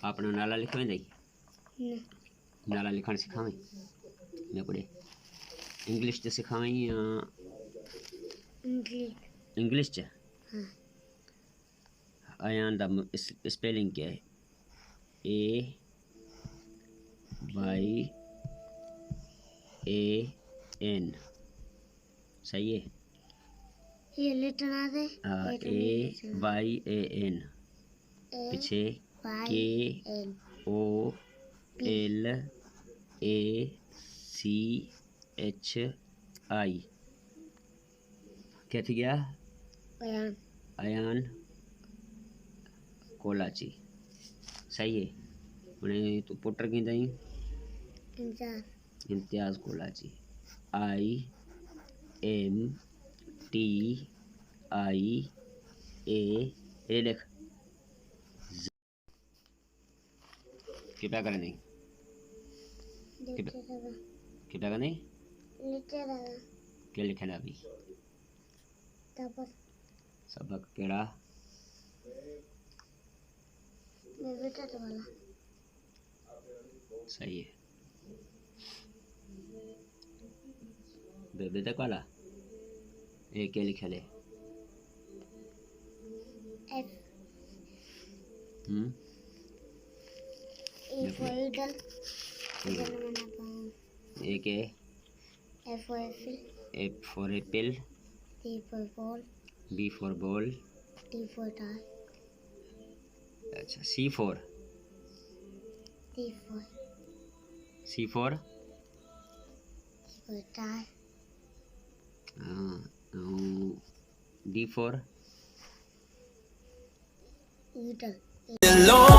आपने नाला लिखवाएं दई न नाला लिखण सिखावें मैं पढ़े इंग्लिश च सिखावें या इंग्लिश च हाँ अयान दा स्पेलिंग क्या है ए वाई ए एन सही है ये letter uh they A Y A N पीछे के O L A C H I क्या थी गया अयान अयान कोलाची सही है उन्हें तो पुटर की दई Imtiaz Kolachi I M T I A देख कृपया करें नहीं कृपया करें नहीं क्या लिखे ना अभी सबक केड़ा सही है बेबे तक वाला ये क्या लिखे ले एक है F for apple B for ball अच्छा C for D for delwaen